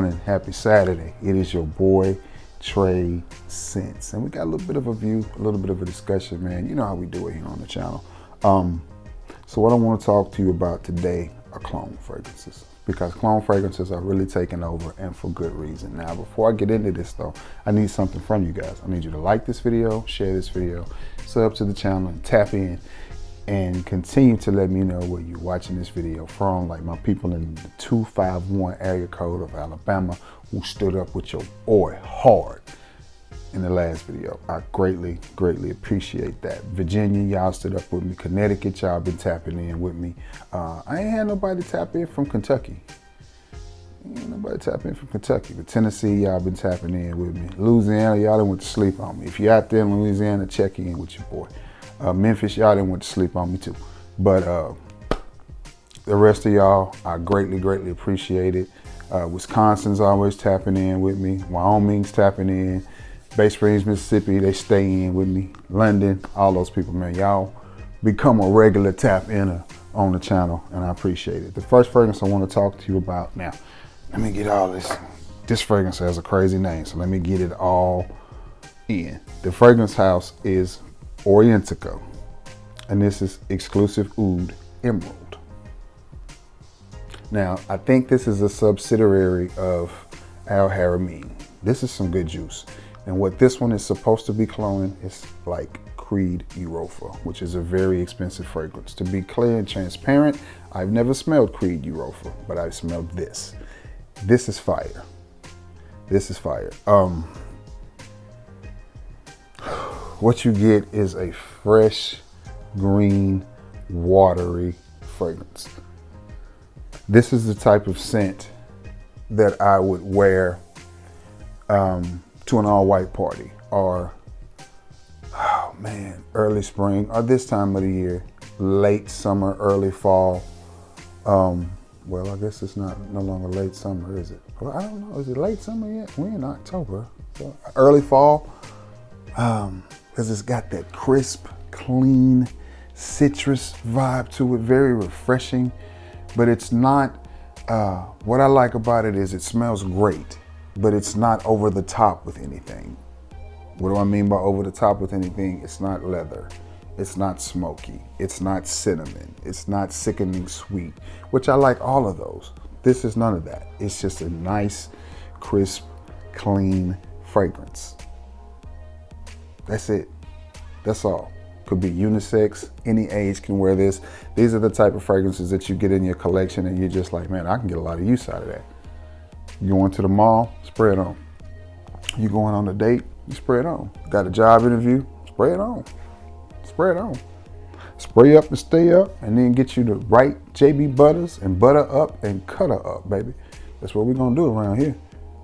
morning, happy Saturday. It is your boy, Trey Scents. And we got a little bit of a view, a little bit of a discussion, man. You know how we do it here on the channel. So what I want to talk to you about today are clone fragrances, because clone fragrances are really taking over, and for good reason. Now, before I get into this though, I need something from you guys. I need you to like this video, share this video, sub to the channel, and tap in and continue to let me know where you're watching this video from, like my people in the 251 area code of Alabama who stood up with your boy hard in the last video. I greatly appreciate that. Virginia, y'all stood up with me. Connecticut, y'all been tapping in with me. I ain't had nobody tap in from Kentucky. But Tennessee, y'all been tapping in with me. Louisiana, y'all done went to sleep on me. If you're out there in Louisiana, check in with your boy. Memphis, y'all didn't went to sleep on me too. But the rest of y'all, I greatly appreciate it. Wisconsin's always tapping in with me. Wyoming's tapping in. Bay Springs, Mississippi, they stay in with me. London, all those people, man. Y'all become a regular tap-inner on the channel, and I appreciate it. The first fragrance I want to talk to you about now, let me get all this. This fragrance has a crazy name, so let me get it all in. The fragrance house is Orientica, and this is Exclusive Oud Emerald. Now, I think this is a subsidiary of Al Haramain. This is some good juice. And what this one is supposed to be cloning is like Creed Europa, which is a very expensive fragrance. To be clear and transparent, I've never smelled Creed Europa, but I've smelled this. This is fire. This is fire. What you get is a fresh, green, watery fragrance. This is the type of scent that I would wear to an all-white party, or, oh man, early spring, or this time of the year, late summer, early fall. Well, I guess it's no longer late summer, is it? Well, I don't know, is it late summer yet? We're in October, so early fall. Because it's got that crisp, clean, citrus vibe to it, very refreshing. But it's not, what I like about it is it smells great, but it's not over the top with anything. What do I mean by over the top with anything? It's not leather, it's not smoky, it's not cinnamon, it's not sickening sweet, which I like all of those. This is none of that. It's just a nice, crisp, clean fragrance. That's it. That's all. Could be unisex. Any age can wear this. These are the type of fragrances that you get in your collection and you're just like, man, I can get a lot of use out of that. You going to the mall, spray it on. You going on a date, you spray it on. Got a job interview, spray it on. Spray it on. Spray up and stay up, and then get you the right JB Butters and butter up and cut her up, baby. That's what we're gonna do around here.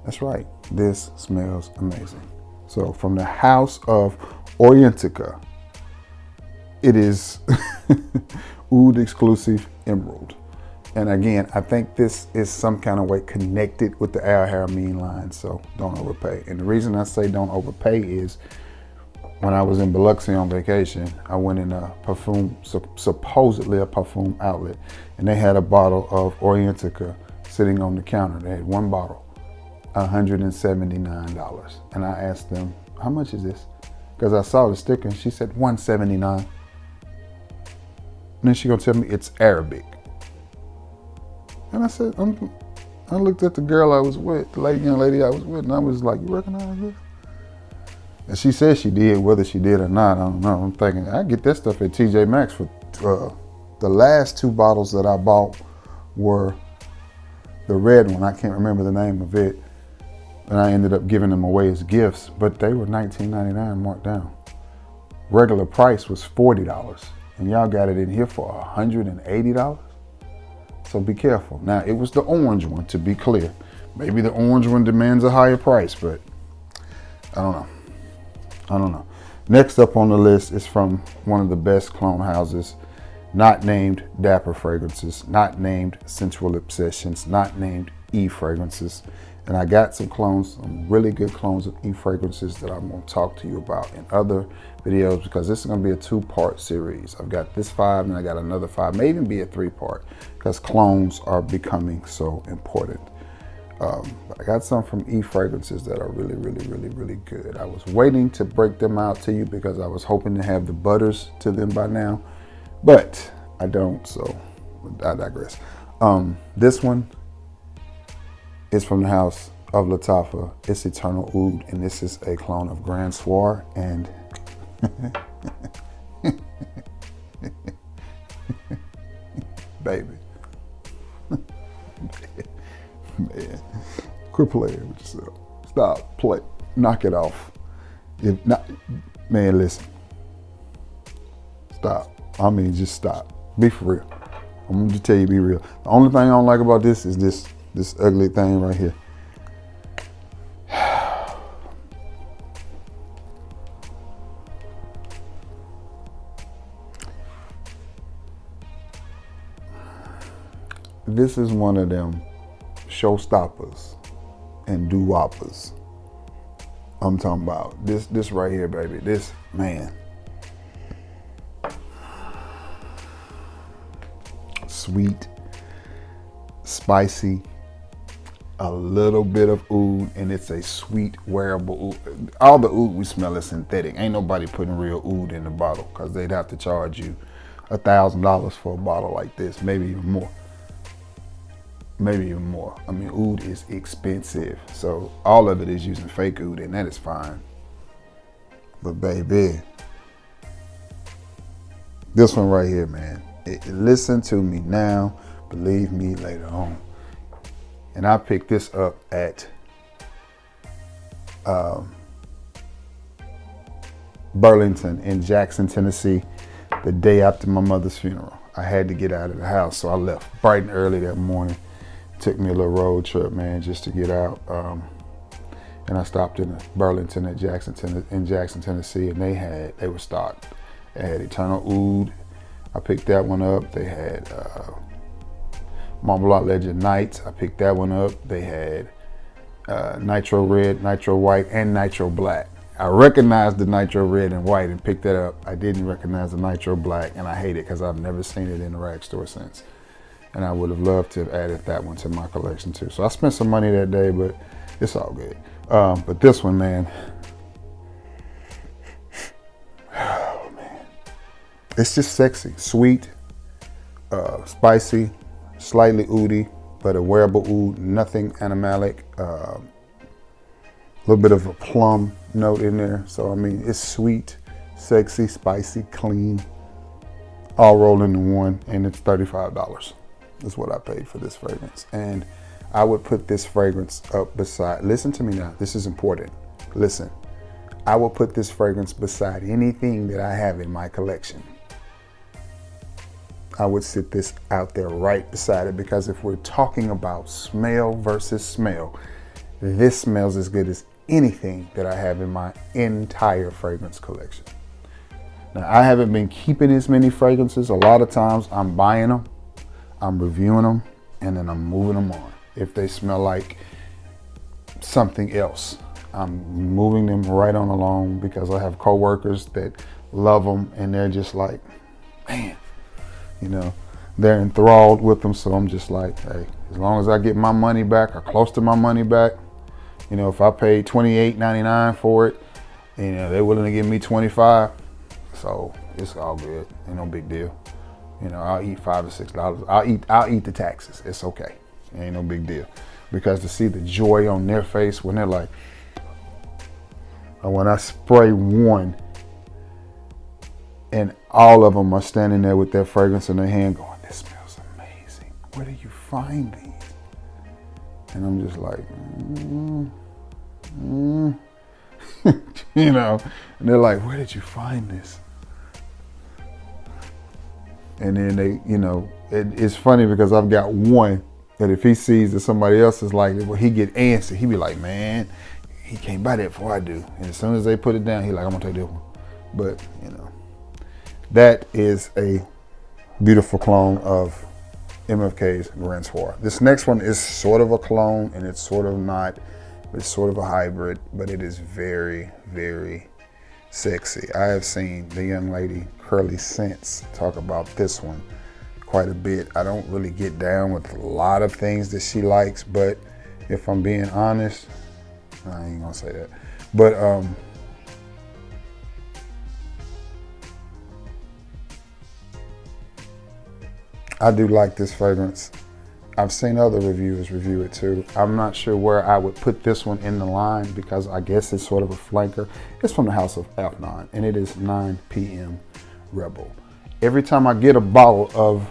That's right. This smells amazing. So from the house of Orientica, it is Oud Exclusive Emerald. And again, I think this is some kind of way connected with the Al Haramain line, so don't overpay. And the reason I say don't overpay is when I was in Biloxi on vacation, I went in a perfume, supposedly a perfume outlet, and they had a bottle of Orientica sitting on the counter. They had one bottle, $179. And I asked them, how much is this? Because I saw the sticker and she said $179. And then she gonna tell me it's Arabic. And I said, I looked at the girl I was with, the young lady I was with, and I was like, you recognize this? And she said she did, whether she did or not, I don't know. I'm thinking, I get that stuff at TJ Maxx for, the last two bottles that I bought were the red one, I can't remember the name of it, and I ended up giving them away as gifts, but they were $19.99 marked down. Regular price was $40, and y'all got it in here for $180? So be careful. Now, it was the orange one, to be clear. Maybe the orange one demands a higher price, but I don't know. Next up on the list is from one of the best clone houses, not named Dapper Fragrances, not named Sensual Obsessions, not named E Fragrances. And I got some clones, some really good clones of E Fragrances that I'm gonna talk to you about in other videos, because this is gonna be a 2-part series. I've got this 5 and I got another 5, may even be a 3-part, because clones are becoming so important. I got some from E Fragrances that are really, really, really, really good. I was waiting to break them out to you because I was hoping to have the butters to them by now, but I don't, so I digress. This one is from the house of Lattafa. It's Eternal Oud, and this is a clone of Grand Soir, and baby. Man, quit playing with yourself. Stop, play, knock it off. If not, man, listen. Stop. I mean, just stop. Be for real. I'm gonna just tell you, be real. The only thing I don't like about this is this ugly thing right here. This is one of them showstoppers and doo-woppers. I'm talking about this right here, baby. This, man. Sweet, spicy, a little bit of oud, and it's a sweet, wearable oud. All the oud we smell is synthetic. Ain't nobody putting real oud in the bottle because they'd have to charge you $1,000 for a bottle like this, maybe even more. Maybe even more. I mean, oud is expensive, so all of it is using fake oud, and that is fine. But baby, this one right here, man. Listen to me now, believe me later on. And I picked this up at Burlington in Jackson, Tennessee, the day after my mother's funeral. I had to get out of the house, so I left bright and early that morning. Took me a little road trip, man, just to get out. And I stopped in Burlington at Jackson, Tennessee, and they were stocked. They had Eternal Oud. I picked that one up. They had Mont Blanc Legend Nights. I picked that one up. They had Nitro Red, Nitro White, and Nitro Black. I recognized the Nitro Red and White and picked that up. I didn't recognize the Nitro Black, and I hate it because I've never seen it in the rag store since. And I would have loved to have added that one to my collection too. So I spent some money that day, but it's all good. But this one, man, oh man, it's just sexy, sweet, spicy, slightly oudy, but a wearable oud, nothing animalic. A little bit of a plum note in there. So I mean, it's sweet, sexy, spicy, clean, all rolled into one, and it's $35. Is what I paid for this fragrance. And I would put this fragrance up beside, listen to me now, this is important. Listen, I will put this fragrance beside anything that I have in my collection. I would sit this out there right beside it, because if we're talking about smell versus smell, this smells as good as anything that I have in my entire fragrance collection. Now, I haven't been keeping as many fragrances. A lot of times I'm buying them, I'm reviewing them, and then I'm moving them on. If they smell like something else, I'm moving them right on along, because I have coworkers that love them and they're just like, man, you know, they're enthralled with them. So I'm just like, hey, as long as I get my money back or close to my money back, you know, if I paid $28.99 for it, you know, they're willing to give me $25, so it's all good. Ain't no big deal. You know, I'll eat $5 or $6. I'll eat the taxes. It's okay. It ain't no big deal. Because to see the joy on their face when they're like, and when I spray one, and all of them are standing there with their fragrance in their hand going, this smells amazing. Where do you find these? And I'm just like, you know, and they're like, where did you find this? And then they, you know, it's funny because I've got one that if he sees that somebody else is like it, well, he get antsy. He be like, man, he can't buy that before I do. And as soon as they put it down, he like, I'm gonna take that one. But, you know, that is a beautiful clone of MFK's Grand Soir. This next one is sort of a clone, and it's sort of not, it's sort of a hybrid, but it is very, very sexy. I have seen the young lady Curly Scents talk about this one quite a bit. I don't really get down with a lot of things that she likes, but if I'm being honest. I ain't gonna say that, but I do like this fragrance. I've seen other reviewers review it too. I'm not sure where I would put this one in the line because I guess it's sort of a flanker. It's from the house of F9 and it is 9 p.m. Rebel. Every time I get a bottle of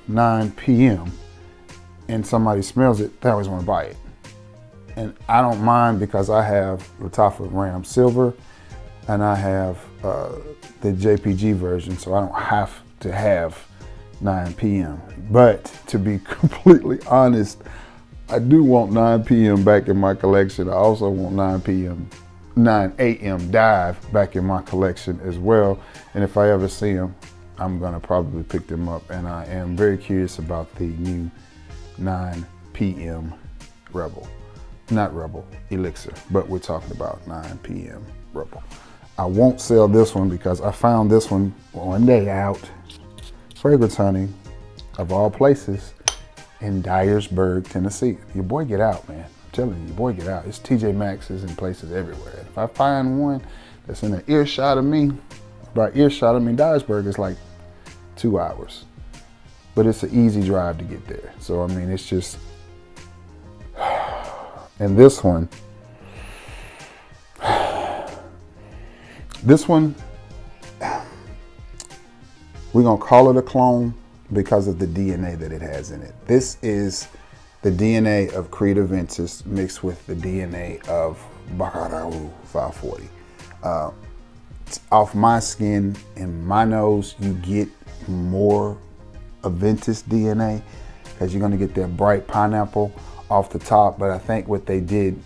9 p.m. and somebody smells it, they always want to buy it. And I don't mind because I have Lattafa Ram Silver and I have the JPG version, so I don't have to have 9 p.m. But to be completely honest, I do want 9 p.m. back in my collection. I also want 9 a.m. Dive back in my collection as well. And if I ever see them, I'm gonna probably pick them up. And I am very curious about the new 9 p.m. Rebel. Not Rebel, Elixir, but we're talking about 9 p.m. Rebel. I won't sell this one because I found this one day out. Fragrance hunting, of all places, in Dyersburg, Tennessee. Your boy get out, man. I'm telling you, your boy get out. It's TJ Maxx's in places everywhere. If I find one that's in an earshot of me, by earshot I mean Dyersburg is like 2 hours. But it's an easy drive to get there. So I mean, it's just, and this one, we're gonna call it a clone because of the DNA that it has in it. This is the DNA of Creed Aventus mixed with the DNA of Baccarat 540. Off my skin and my nose, you get more Aventus DNA because you're gonna get that bright pineapple off the top. But I think what they did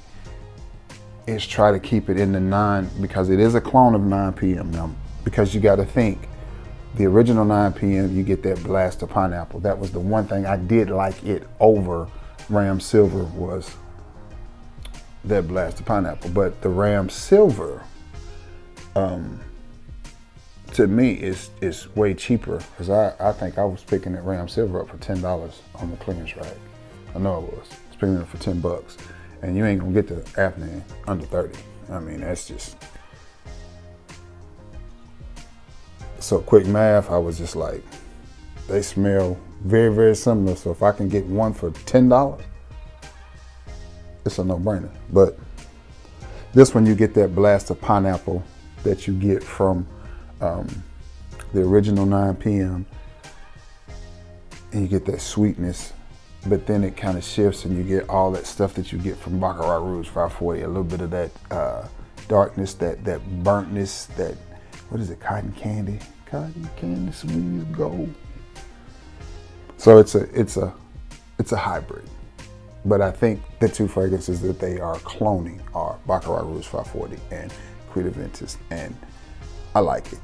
is try to keep it in the 9 because it is a clone of 9 p.m. now. Because you got to think, the original 9 p.m. you get that blast of pineapple. That was the one thing I did like it over Ram Silver was that blast of pineapple. But the Ram Silver, to me, is way cheaper because I think I was picking that Ram Silver up for $10 on the clearance rack. I know I was. I was picking it up for $10, and you ain't gonna get the Afnan under 30. I mean, that's just. So quick math, I was just like, they smell very, very similar. So if I can get one for $10, it's a no-brainer. But this one, you get that blast of pineapple that you get from the original 9 p.m. And you get that sweetness, but then it kind of shifts and you get all that stuff that you get from Baccarat Rouge 540, a little bit of that darkness, that burntness, that, what is it, cotton candy? Cotton candy, sweet as gold. So it's a hybrid. But I think the two fragrances that they are cloning are Baccarat Rouge 540 and Creed Aventus, and I like it.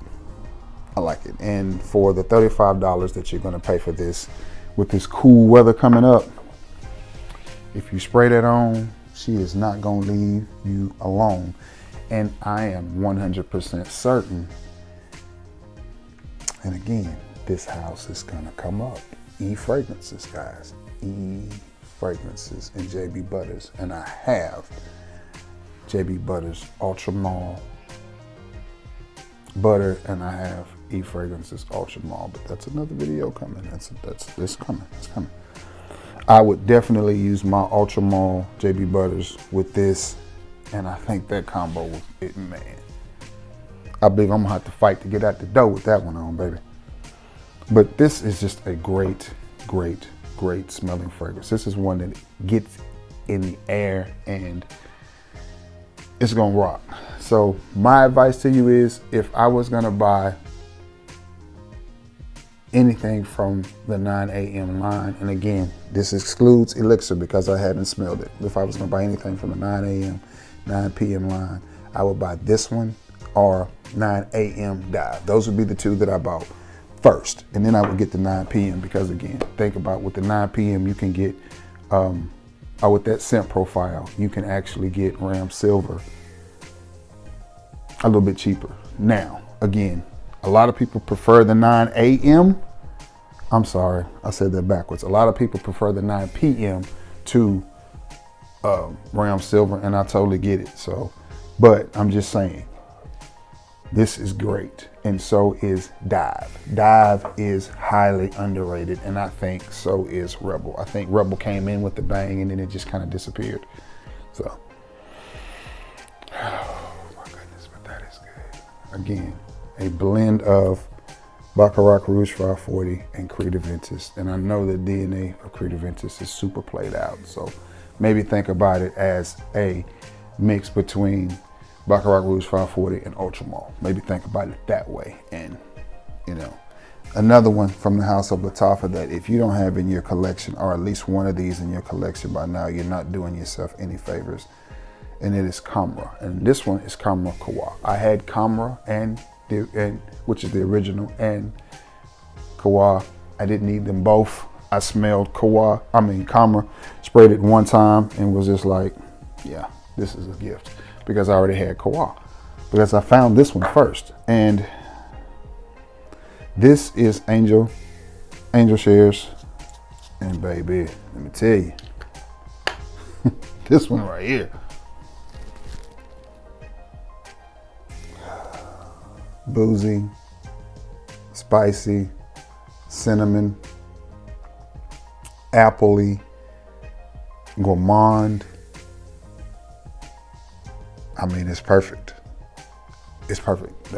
I like it. And for the $35 that you're gonna pay for this, with this cool weather coming up, if you spray that on, she is not gonna leave you alone. And I am 100% certain, and again, this house is gonna come up. E-Fragrances, guys. E-Fragrances and JB Butters. And I have JB Butters Ultra Mall Butter, and I have E-Fragrances Ultra Mall, but that's another video coming. It's coming. I would definitely use my Ultra Mall JB Butters with this, and I think that combo was it, man. I believe I'm gonna have to fight to get out the door with that one on, baby. But this is just a great, great, great smelling fragrance. This is one that gets in the air and it's gonna rock. So my advice to you is, if I was gonna buy anything from the 9 a.m. line, and again, this excludes Elixir because I haven't smelled it. If I was gonna buy anything from the 9 a.m., 9 p.m. line, I would buy this one or 9 a.m. Dive. Those would be the two that I bought first, and then I would get the 9 p.m. because again, think about with the 9 p.m. you can get, with that scent profile, you can actually get Ram Silver a little bit cheaper. Now, again, a lot of people prefer the 9 a.m. I'm sorry, I said that backwards. A lot of people prefer the 9 p.m. to Ram Silver, and I totally get it. So, but I'm just saying, this is great, and so is Dive. Dive is highly underrated, and I think so is Rebel. I think Rebel came in with the bang, and then it just kind of disappeared. So, oh my goodness, but that is good. Again, a blend of Baccarat Rouge 540 and Creed Aventus, and I know the DNA of Creed Aventus is super played out. So, maybe think about it as a mix between Baccarat Rouge 540 and Ultramar. Maybe think about it that way. And, another one from the House of Lattafa that if you don't have in your collection, or at least one of these in your collection by now, you're not doing yourself any favors. And it is Kamra. And this one is Kamra Kawa. I had Kamra and which is the original, and Kawa. I didn't need them both. I smelled Kamra, sprayed it one time and was just like, yeah, this is a gift. Because I already had Kawa. Because I found this one first. And this is Angel Shares. And baby, let me tell you, this one right here. Boozy, spicy, cinnamon, appley, gourmand. I mean, it's perfect. It's perfect.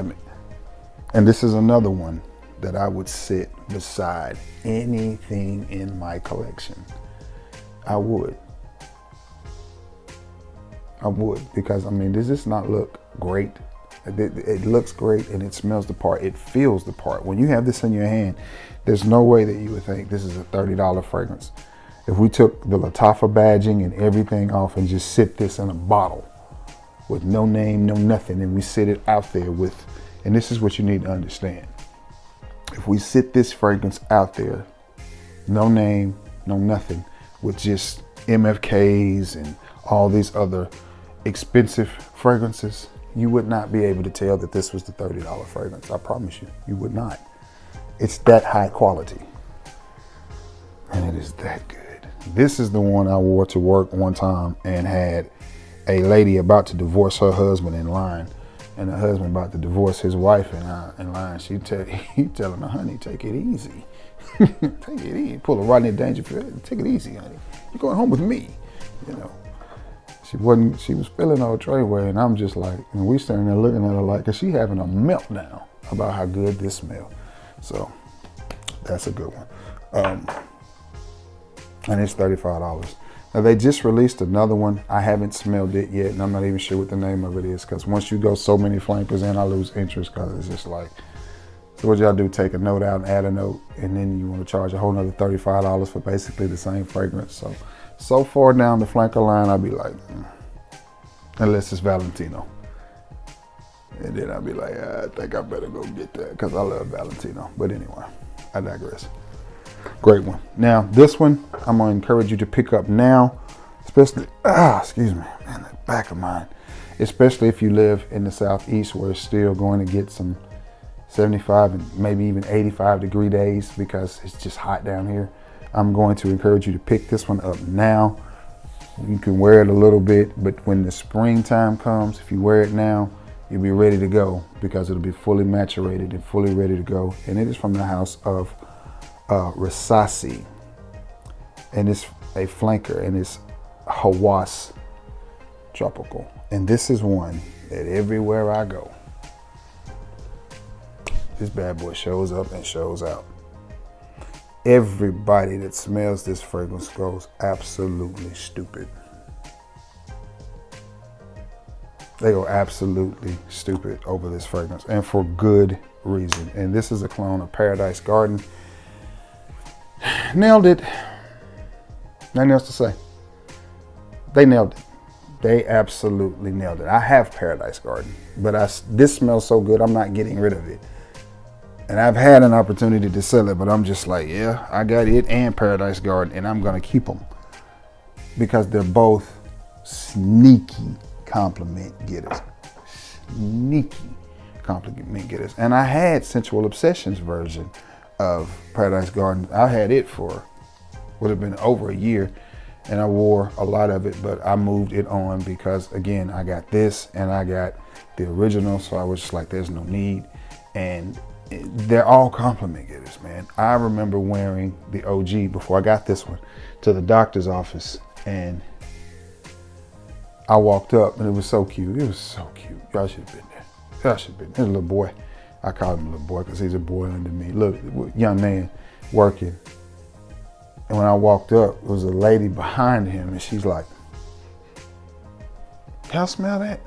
And this is another one that I would sit beside anything in my collection. I would, because does this not look great? It looks great and it smells the part. It feels the part. When you have this in your hand, there's no way that you would think this is a $30 fragrance. If we took the Lattafa badging and everything off and just sit this in a bottle with no name, no nothing, and we sit it out there with, and this is what you need to understand. If we sit this fragrance out there, no name, no nothing, with just MFKs and all these other expensive fragrances, you would not be able to tell that this was the $30 fragrance. I promise you, you would not. It's that high quality. And it is that good. This is the one I wore to work one time and had a lady about to divorce her husband in line, and the husband about to divorce his wife in line. He telling her, honey, take it easy. Take it easy. Pull a Rodney Dangerfield. Take it easy, honey. You're going home with me. She was feeling her trayway, and I'm just like, and we standing there looking at her like, cause she having a meltdown about how good this smells. So that's a good one. And it's $35. Now they just released another one. I haven't smelled it yet, and I'm not even sure what the name of it is, because once you go so many flankers in, I lose interest, because it's just like, so what y'all do, take a note out and add a note, and then you want to charge a whole nother $35 for basically the same fragrance. So far down the flanker line, I'll be like, unless it's Valentino. And then I'll be like, I think I better go get that, because I love Valentino. But anyway, I digress. Great one. Now, this one, I'm going to encourage you to pick up now, especially, excuse me, man, the back of mine. Especially if you live in the Southeast, where it's still going to get some 75 and maybe even 85 degree days, because it's just hot down here. I'm going to encourage you to pick this one up now. You can wear it a little bit, but when the springtime comes, if you wear it now, you'll be ready to go, because it'll be fully maturated and fully ready to go. And it is from the house of Rasasi, and it's a flanker, and it's Hawass Tropical. And this is one that everywhere I go, this bad boy shows up and shows out. Everybody that smells this fragrance goes absolutely stupid. They go absolutely stupid over this fragrance, and for good reason. And this is a clone of Paradise Garden. Nailed it. Nothing else to say. They nailed it. They absolutely nailed it. I have Paradise Garden, but this smells so good, I'm not getting rid of it. And I've had an opportunity to sell it, but I'm just like, yeah, I got it and Paradise Garden, and I'm going to keep them, because they're both sneaky compliment getters. Sneaky compliment getters. And I had Sensual Obsessions version of Paradise Garden. I had it for, would have been over a year, and I wore a lot of it, but I moved it on because, again, I got this and I got the original, so I was just like, there's no need. And they're all compliment getters, man. I remember wearing the OG before I got this one to the doctor's office, and I walked up and it was so cute. It was so cute. Y'all should have been there. Y'all should have been there. There's a little boy. I call him a little boy because he's a boy under me. Look, young man working. And when I walked up, there was a lady behind him, and she's like, y'all smell that?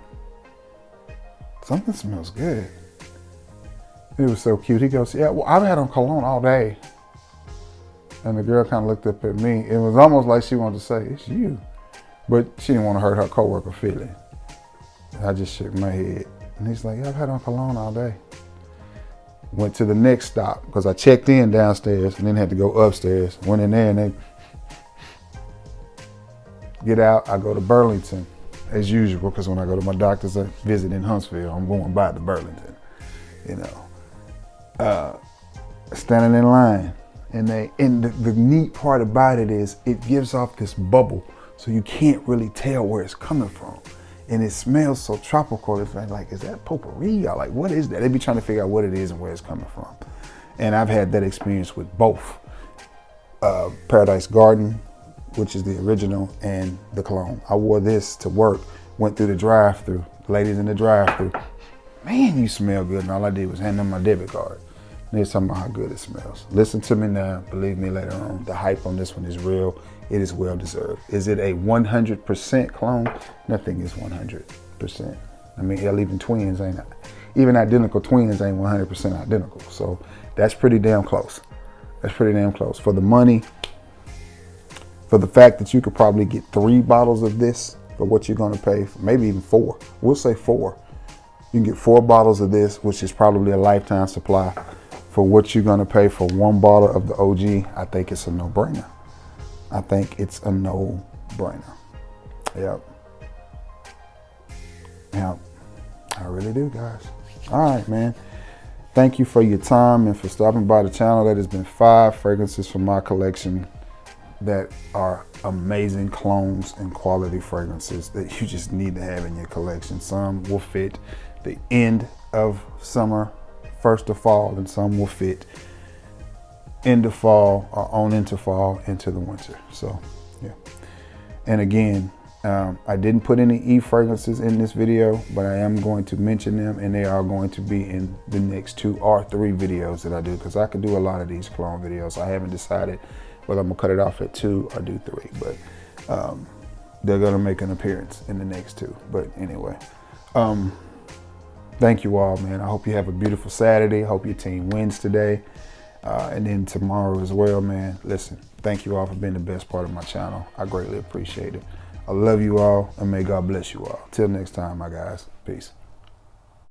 Something smells good. It was so cute. He goes, yeah, well, I've had on cologne all day. And the girl kind of looked up at me. It was almost like she wanted to say, it's you. But she didn't want to hurt her coworker feeling. I just shook my head. And he's like, yeah, I've had on cologne all day. Went to the next stop because I checked in downstairs and then had to go upstairs. Went in there and they get out. I go to Burlington as usual because when I go to my doctor's visit in Huntsville, I'm going by the Burlington, you know. Standing in line, and the neat part about it is it gives off this bubble, so you can't really tell where it's coming from. And it smells so tropical. It's like, is that potpourri? Or like, what is that? They be trying to figure out what it is and where it's coming from. And I've had that experience with both Paradise Garden, which is the original, and the cologne. I wore this to work, went through the drive-thru. Ladies in the drive-thru, man, you smell good. And all I did was hand them my debit card. And they're talking about how good it smells. Listen to me now. Believe me later on. The hype on this one is real. It is well deserved. Is it a 100% clone? Nothing is 100%. I mean, hell, even identical twins ain't 100% identical. So that's pretty damn close. That's pretty damn close. For the money, for the fact that you could probably get 3 bottles of this for what you're gonna pay, maybe even 4. We'll say 4. You can get 4 bottles of this, which is probably a lifetime supply. For what you're gonna pay for 1 bottle of the OG, I think it's a no-brainer. I think it's a no-brainer. Yep. Yep. I really do, guys. All right, man. Thank you for your time and for stopping by the channel. That has been 5 fragrances from my collection that are amazing clones and quality fragrances that you just need to have in your collection. Some will fit the end of summer, first of fall, and some will fit end of fall or on into fall, into the winter. So, yeah. And again, I didn't put any E fragrances in this video, but I am going to mention them, and they are going to be in the next 2 or 3 videos that I do, because I could do a lot of these clone videos. I haven't decided whether I'm gonna cut it off at 2 or do 3, but they're gonna make an appearance in the next 2. But anyway, thank you all, man. I hope you have a beautiful Saturday. I hope your team wins today. And then tomorrow as well, man. Listen, thank you all for being the best part of my channel. I greatly appreciate it. I love you all, and may God bless you all. Till next time, my guys. Peace.